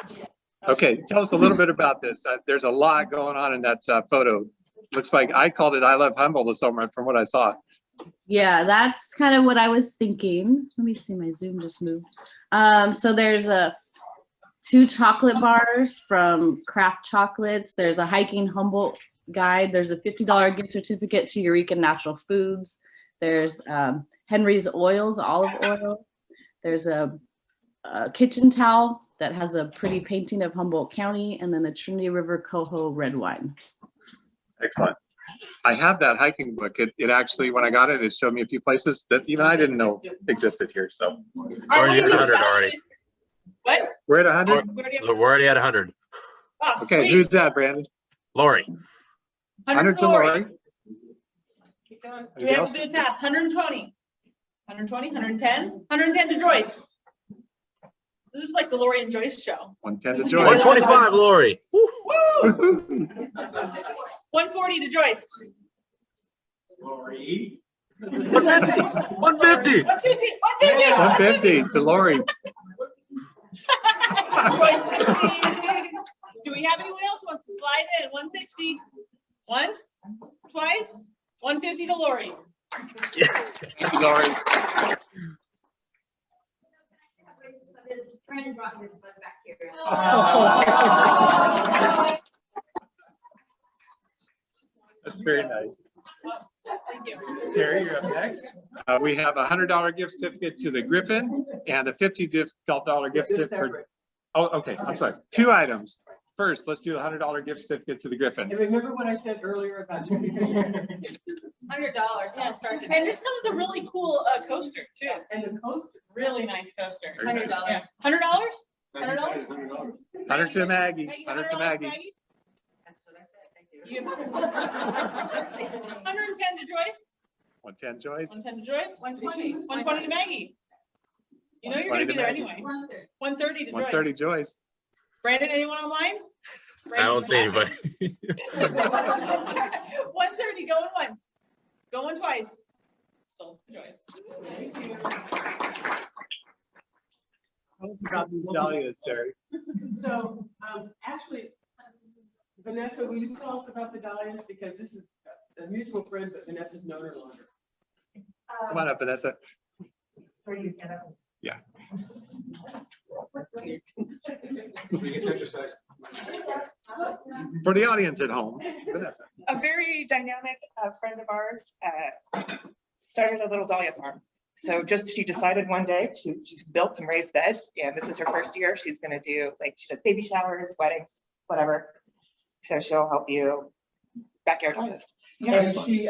Okay, tell us a little bit about this. There's a lot going on in that photo. Looks like I called it I Love Humble this summer from what I saw. Yeah, that's kind of what I was thinking. Let me see, my Zoom just moved. So there's 2 chocolate bars from Kraft Chocolates. There's a hiking Humboldt guide. There's a $50 gift certificate to Eureka Natural Foods. There's Henry's Oils, olive oil. There's a kitchen towel that has a pretty painting of Humboldt County, and then the Trinity River Coho red wine. Excellent. I have that hiking book. It actually, when I got it, it showed me a few places that even I didn't know existed here. So We're already at 100 already. What? we're at 100. We're already at 100. Oh, Okay, sweet. who's that, Brandon? Lori. 100 to Lori. Keep going. Do we have a bid pass? 120. 120, 110, 110 to Joyce. This is like the Lori and Joyce show. 110 to Joyce. 125, Lori. Woo! 140 to Joyce. Lori. 150. 150. 150 to Lori. Do we have anyone else who wants to slide in? 160. Once, twice, 150 to Lori. Lori. Brandon brought his bug back here. That's very nice. Thank you. Terry, you're up next. We have a $100 gift certificate to the Griffin and a $50 gift certificate. Oh, okay. I'm sorry. 2 items. First, let's do the $100 gift certificate to the Griffin. And remember what I said earlier about $100? Yeah, start. And this comes with a really cool coaster too. And the coaster. Really nice coaster. Very nice. Yeah. $100? $100? 100 to Maggie. 100 to Maggie. You- 110 to Joyce. 110 Joyce. 110 to Joyce. 120. 120 to Maggie. You know you're gonna be there anyway. 130 to Joyce. 130 Joyce. Brandon, anyone online? I don't see anybody. 130, going once. Going twice. Sold to Joyce. Tell us about these dahlias, Terry. So, actually, Vanessa, will you tell us about the dahlias? Because this is a mutual friend, but Vanessa's known her longer. Come on up, Vanessa. Yeah. For the audience at home, Vanessa. A very dynamic friend of ours started a little dahlia farm. So she decided one day, she's built some raised beds, and this is her first year. She's gonna do, like, she does baby showers, weddings, whatever. So she'll help you backyard harvest. And she,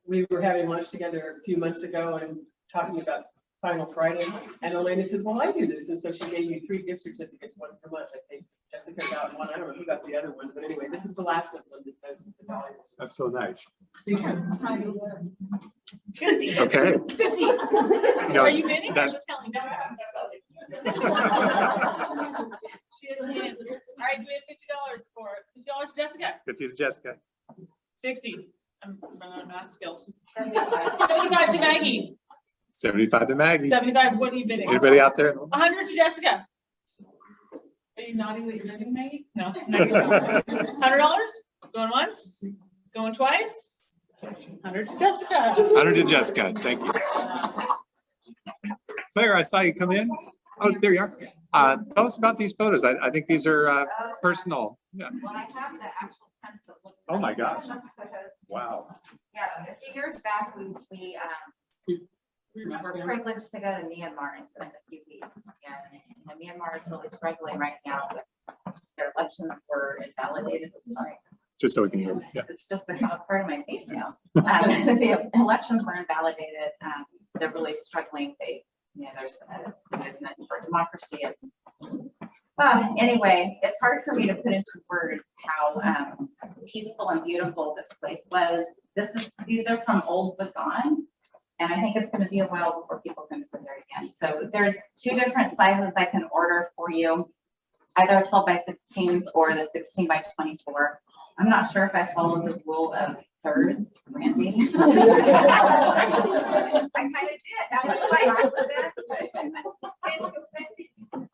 we were having lunch together a few months ago and talking about Final Friday, and Elena says, well, I do this, and so she gave me 3 gift certificates, one for lunch. I think Jessica got one, I don't know who got the other one, but anyway, this is the last of them because the dahlias. That's so nice. Okay. 50. Are you bidding? that- Are you telling me? She has a hand. All right, do we have $50 for it? $50 to Jessica? 50 to Jessica. 60. I'm running on math skills. 75 to Maggie. 75 to Maggie. 75, what are you bidding? Anybody out there? 100 to Jessica. Are you nodding that you're bidding, Maggie? No. $100? Going once? Going twice? 100 to Jessica. 100 to Jessica. Thank you. Claire, I saw you come in. Oh, there you are. Tell us about these photos. I think these are personal. Yeah. Well, I have the actual pencil. Oh my gosh. Wow. Yeah, a few years back, we were privileged to go to Myanmar and spend a few weeks. And Myanmar is really struggling right now. Their elections were invalidated. Sorry. Just so we can hear. Yeah. It's just become a part of my face now. The elections were invalidated. They're really struggling. There's a movement for democracy. Anyway, it's hard for me to put into words how peaceful and beautiful this place was. These are from old but gone. And I think it's going to be a while before people can visit there again. So there's 2 different sizes I can order for you, either 12 by 16s or the 16 by 24. I'm not sure if I followed the rule of thirds, Brandi. I kind of did. That was my accident.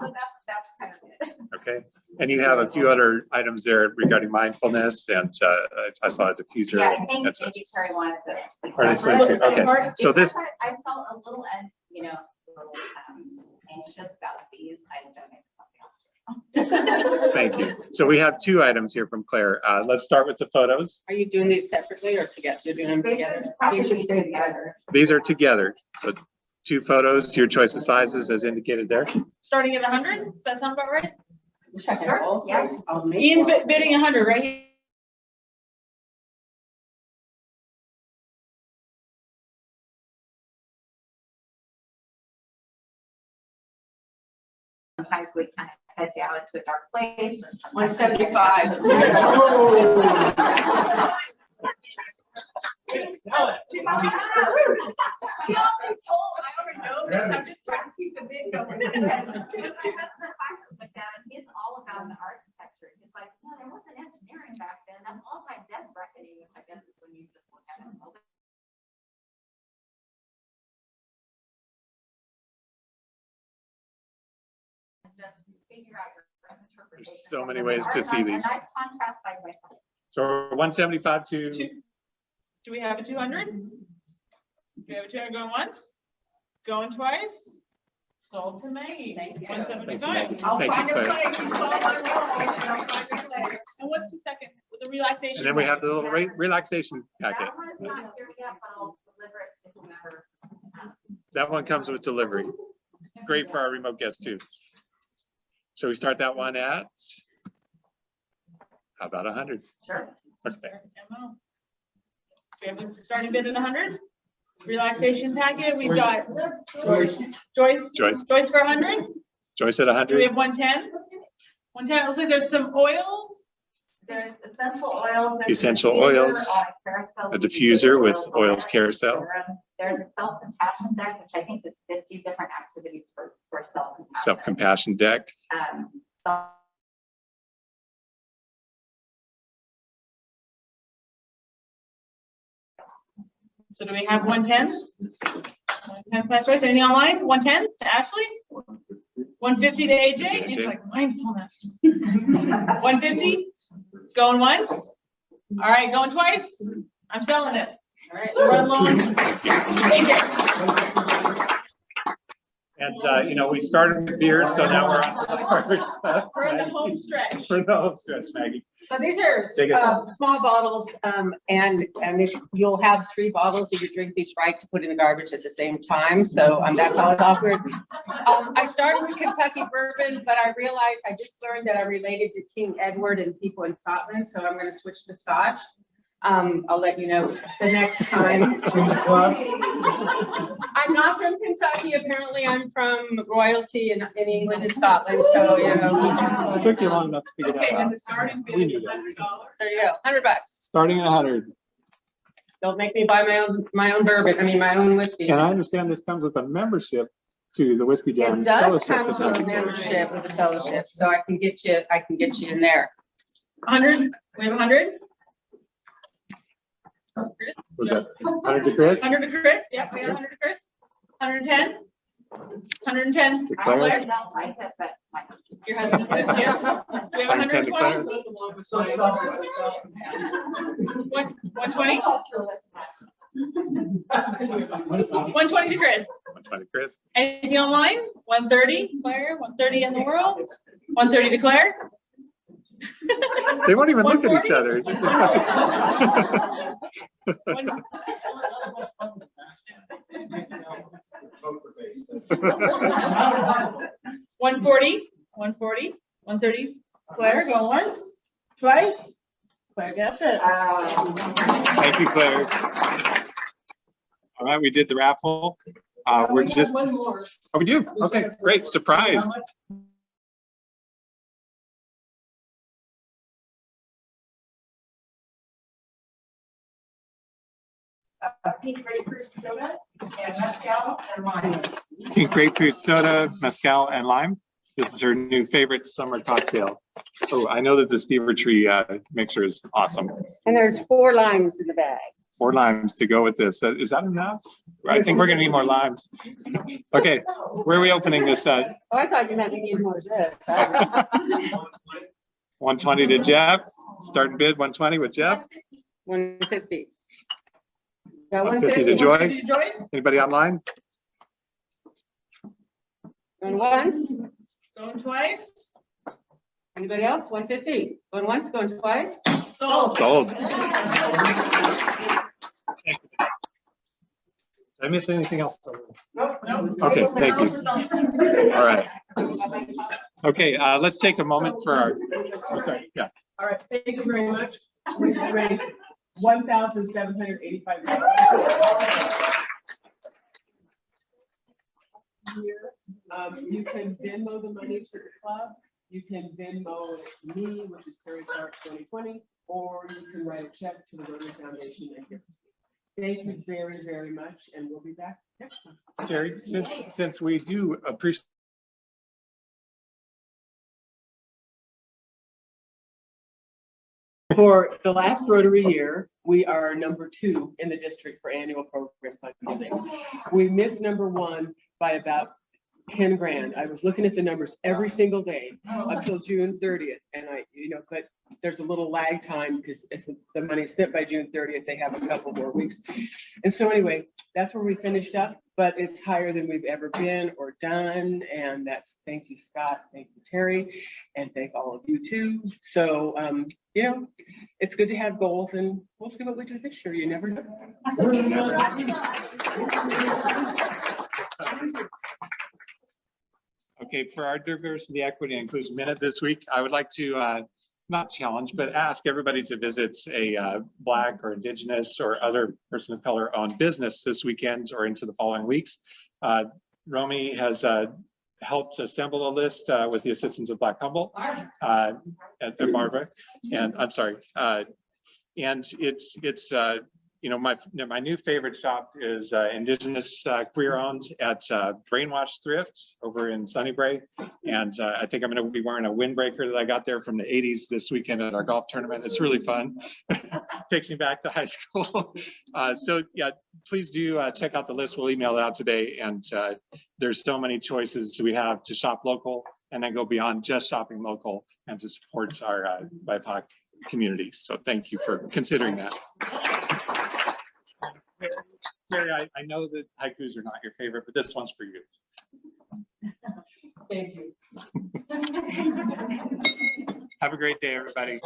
So that's kind of it. Okay. And you have a few other items there regarding mindfulness, and I saw a diffuser. Yeah, I think maybe Terry wanted this. Or this one too. Okay. So this. I felt a little, a little anxious about these. I donated something else. Thank you. So we have 2 items here from Claire. Let's start with the photos. Are you doing these separately or together? You're doing them together? These are together. So 2 photos, your choice of sizes as indicated there. Starting at 100? Does that sound about right? Sure. Yes. Ian's bidding 100, right? Sometimes we kind of head down into a dark place. 175. Sell it. I already know this. I'm just trying to keep the bid going. It's all about the architecture. It's like, no, there wasn't engineering back then. That's all by debt reckoning, which I guess is when you just look at it. Just figure out your interpretation. There's so many ways to see these. And I contrast side by side. So 175 to. Do we have a 200? Do we have a 200 going once? Going twice? Sold to Maggie. 175. I'll find your place. And what's the second? With the relaxation? And then we have the little relaxation packet. That one is not here yet, but I'll deliver it to whomever. That one comes with delivery. Great for our remote guests too. So we start that one at, how about 100? Sure. Okay. We have a starting bid at 100. Relaxation packet. We've got Joyce for 100. Joyce at Do 100. we have 110? 110. It looks like there's some oils. There's essential oils. Essential oils. A diffuser with oils carousel. There's a self-compassion deck, which I think is 50 different activities for self-compassion. Self-compassion deck. So do we have 110? 110 class choice. Anything online? 110 to Ashley? 150 to AJ. He's like mindfulness. 150. Going once. All right, going twice. I'm selling it. All right, run long. AJ. And, you know, we started with beer, so now we're on to the harder stuff. For the home stretch. For the home stretch, Maggie. So these are Take us home. small bottles, and if you'll have 3 bottles if you drink these right to put in the garbage at the same time. So that's how it's offered. I started with Kentucky bourbon, but I realized I just learned that I related to King Edward and people in Scotland, so I'm going to switch to Scotch. I'll let you know the next time. I'm not from Kentucky. Apparently, I'm from royalty in England and Scotland. So, you know. It took you long enough to figure Okay, that and out. the starting bid We is knew that. $100. There you go, $100. Starting at 100. Don't make me buy my own bourbon. I mean, my own whiskey. And I understand this comes with a membership to the Whiskey Jam It does Fellowship. come this with a weekend. membership with a fellowship, so I can get you in there. 100. We have 100. Was that 100 to Chris? 100 to Chris. Yep, we got 100 to Chris. 110. 110 to Claire. Claire. Your husband. Yeah. Do we have 110 to 120? So selfish. 120. 120 to Chris. 120 Chris. Anything online? 130 Claire. 130 in the world. 130 to Claire. They won't even look at each other. 140. 140. 130. Claire, go once, twice. Claire gets it. Thank you, Claire. All right, we did the raffle. We're We have just, one more. oh, we do? Okay, great, surprise. Pink grapefruit soda and mezcal and lime. Pink grapefruit soda, mezcal, and lime. This is her new favorite summer cocktail. Oh, I know that this Beaver Tree mixer is awesome. And there's 4 limes in the bag. 4 limes to go with this. Is that enough? I think we're gonna need more limes. Okay, where are we opening this at? Oh, I thought you meant we need more of this. 120 to Jeff. Starting bid 120 with Jeff. 150. Got 150 to 150. Joyce. Anybody online? Going once. Going twice. Anybody else? 150. Going once, going twice. Sold. Sold. Did I miss anything else? Nope, nope. Okay, thank you. All right. Okay, let's take a moment for our, oh, sorry, yeah. All right, thank you very much. We just raised $1,785. You can Venmo the money to the club. You can Venmo it to me, which is Terry Clark 2020, or you can write a check to the Rotary Foundation and give it to me. Thank you very, very much, and we'll be back next time. Jerry, since we do appreciate For the last Rotary year, we are number 2 in the district for annual program funding. We missed number 1 by about 10 grand. I was looking at the numbers every single day until June 30th. And but there's a little lag time because if the money's sent by June 30th, they have a couple more weeks. And so anyway, that's where we finished up, but it's higher than we've ever been or done. And that's, thank you, Scott, thank you, Terry, and thank all of you too. So, it's good to have goals, and we'll see what we do this year. You never know. Okay, for our diversity, equity, and inclusion minute this week, I would like to not challenge, but ask everybody to visit a Black or Indigenous or other person of color owned business this weekend or into the following weeks. Romy has helped assemble a list with the assistance of Black Humboldt and Barbara, and I'm sorry. And it's you know, my new favorite shop is Indigenous Queer Owned at Brainwash Thrift over in Sunnybray. And I think I'm going to be wearing a windbreaker that I got there from the 80s this weekend at our golf tournament. It's really fun. Takes me back to high school. So yeah, please do check out the list. We'll email it out today. And there's so many choices we have to shop local and then go beyond just shopping local and to support our BIPOC community. So thank you for considering that. Terry, I know that haikus are not your favorite, but this one's for you. Thank you. Have a great day, everybody.